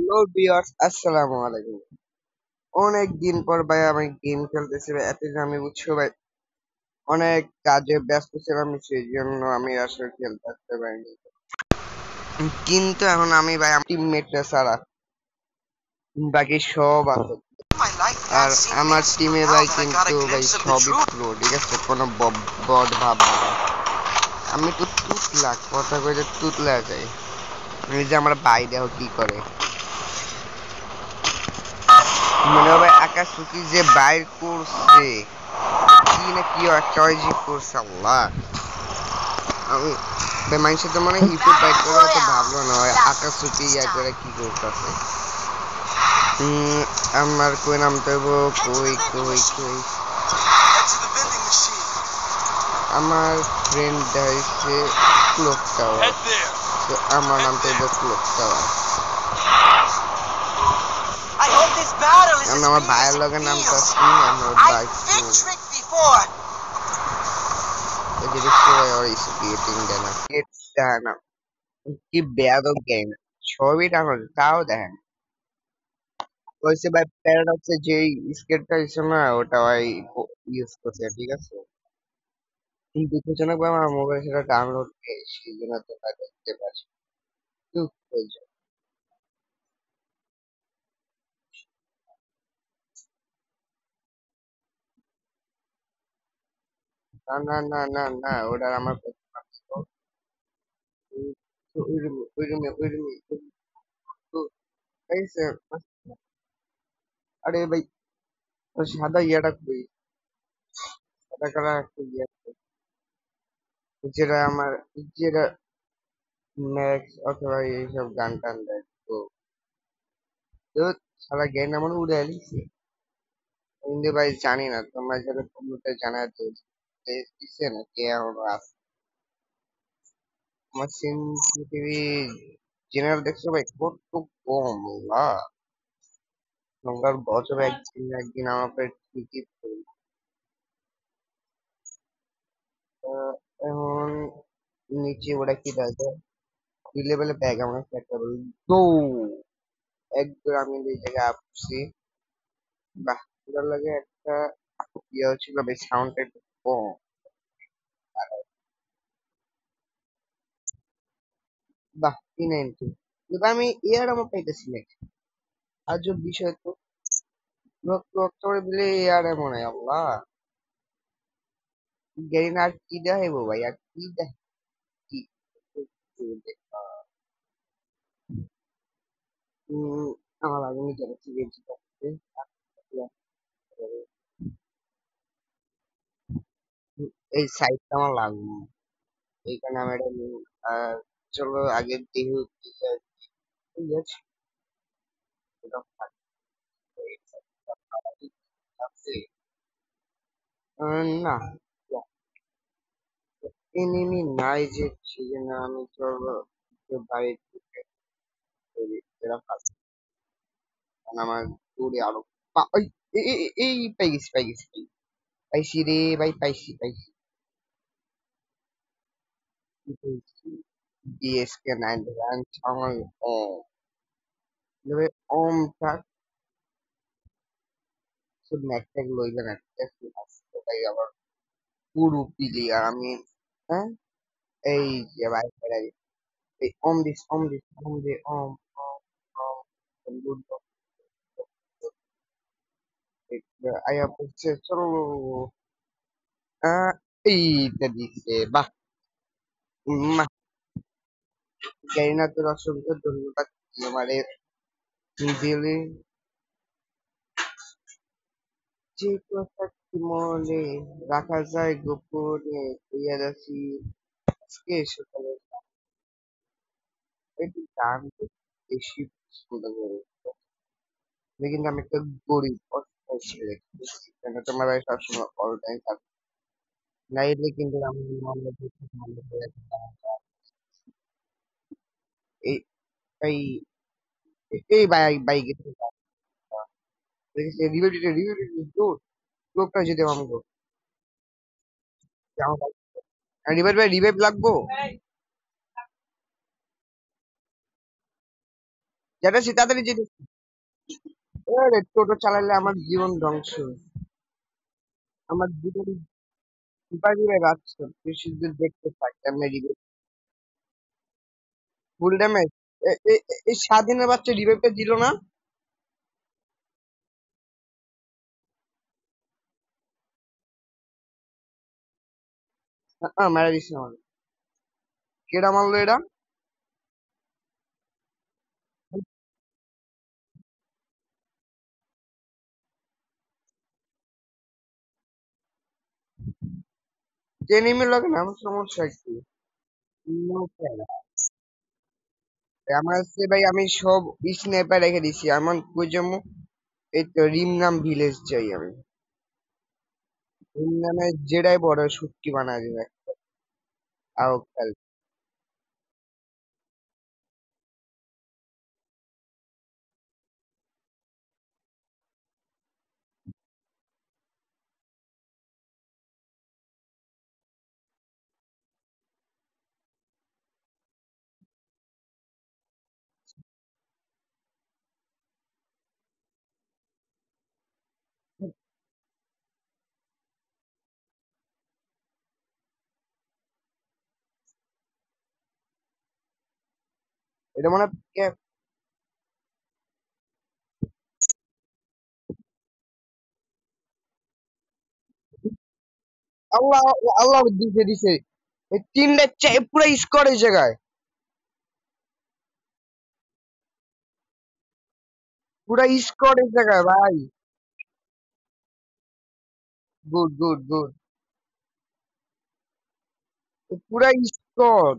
Hello viewers, আসসালামু আলাইকুম। অনেক দিন পর ভাই আমি গেম খেলতেছি ভাই। এতদিন আমি বুঝছো ভাই অনেক কাজে ব্যস্ত ছিলাম, সেই জন্য আমি আসলে খেলতে আসতে পারিনি। কিন্তু এখন আমি ভাই আমার টিমমেটরা ছাড়া বাকি সব আছে। আর আমার টিমে ভাই কিন্তু ভাই সবই প্রো, ঠিক আছে? কোনো বদ ভাব না। আমি তো তুতলা, কথা কইতে তুতলা যাই। এই যে আমার ভাই দেখো কি করে, মনে হয় ভাই আকাশুকি যে বাইর করছে, কি না কি একটা ওই যে করছে আল্লাহ। আমি মানুষের তো মানে হিপে বাইট করে তো ভাবলো না হয় আকাশুকি ইয়া করে কি করতেছে। আমার কই নামতে হইব, কই কই কই আমার ফ্রেন্ড হইছে ক্লক টাওয়ার, তো আমার নামতে হইব ক্লক টাওয়ার। আমি আমার ভাইয়ের লগে নামতে আসছি, আমার বাইক এই যে দেখছো ভাই ওর স্কেটিং দেয় না, স্কেট দেয় না, কি বেয়াদব গেম। ছবি ডাউনলোড তাও দেখেন হয়েছে ভাই। প্যারাডক্সে যে স্কেটটা হয়েছে না, ওটা ভাই ইউজ করছে, ঠিক আছে? কিন্তু দুঃখজনক ভাবে আমার মোবাইল সেটা ডাউনলোড নেই, সেই জন্য তো ভাই দেখতে পাচ্ছি। দুঃখজনক। না না না না না, ওটা আমার ওই রুমে ওই রুমে ওই রুমে আরে ভাই ওই সাদা ইয়াটা কই, সাদা কালার একটা ইয়ে আছে, যেটা আমার, যেটা ম্যাক্স অথবা এইসব গান টান দেয় তো। তো সারা জ্ঞান আমার উড়ে আলিছে। কিন্তু ভাই জানি না, তোমরা যারা কম্পিউটার জানা দিচ্ছে না কে এখনো আছে। আমার সেন্সিটিভি জেনারেল দেখছো ভাই কত কম না। তোমরা বছর একদিন একদিন আমাকে ঠিকই বলবে। এখন নিচে ওটা কি দেখো, কি লেভেলে ব্যাগ আমরা একটা বলি তো, একবার আমি এই জায়গায় আসছি। বাহ, ওটার লাগে একটা ইয়ে হচ্ছিল বেশ, সাউন্ডটা একটু কম। বাহ, P90, কিন্তু আমি এয়ার আমার পাইতেছি না। আজব বিষয় তো, রক্ত দিলে এয়ার মনে হয় আল্লাহ। জানি না আর কি দেখাইব ভাই, আর কি দেখ কি। উম, আমার আগে নিজে কি গেছি করতে। এই সাইডটা আমার লাগবে না, এইখানে আমি এটা নিই। আর চলো আগে দেখি কি আছে। এটা আছে। না, এনিমি নাই যে, সেজন্য আমি চলো একটু বাইরে থেকে করি, এরা পাচ্ছে। কারণ আমার দূরে আরো ওই এই পাই গেছি পাই গেছি পাইছি রে ভাই, পাইছি পাইছি। ডিএসকে 9 আমার ওম, তবে ওমটা শুধু ম্যাকট্যাগ লইবে না, ঠিক আছে? আজকে ভাই আবার পুরো প্লেয়ার আমি। হ্যাঁ, এই যে ভাই ভাই, এই ওম দে ওম ওম ওম গুড। আয়া পড়ছে, চলো। আহ, এইটা দিছে, বাহ। জানি না, তোর অসংখ্য ধন্যবাদ আমারে দিলে যে কথাটি মনে রাখা যায় গোপনে, হইয়া যাচ্ছি আজকে সকালে। একটু গান বেশি পছন্দ করি, কিন্তু আমি একটা গরিব অসহায় ছেলে, কেন তোমার ভাই সবসময় অল টাইম থাকবে, নাইলে কিন্তু আমি মনে করছি ভালো করে এই এই এই বাইক দেখেছি রিভিউ লোকটা যেতে আমাকে রিভাইভ ভাই, রিভাইভ লাগবো। যেতেছি তাড়াতাড়ি যেতেছি। আরে টোটো চালালে আমার জীবন ধ্বংস। আমার জীবন চিপা দিয়ে যাচ্ছে, তুই শুধু দেখতে থাক কেমনে রিভাইভ। Full damage. এই স্বাধীনের বাচ্চা রিভাইভটা দিল না। মারা দিস না আমার। কেডা মারলো এটা? এনিমি লাগে না, আমার সমস্যা কি? No খেলা। আমার হচ্ছে ভাই, আমি সব স্নাইপার রেখে দিছি, আমার কই যাবো? এই তো রিমনাম ভিলেজ যাই আমি। রিমনামে যেটাই বড় শুটকি বানায় দিবে। আও খেল। এটা মনে হয় আল্লাহ। আল্লাহ দিছে দিছে। এই তিনটা পুরো স্কোর এই জায়গায়। পুরা স্কোর এই জায়গায় ভাই। Good good good. পুরা স্কোর।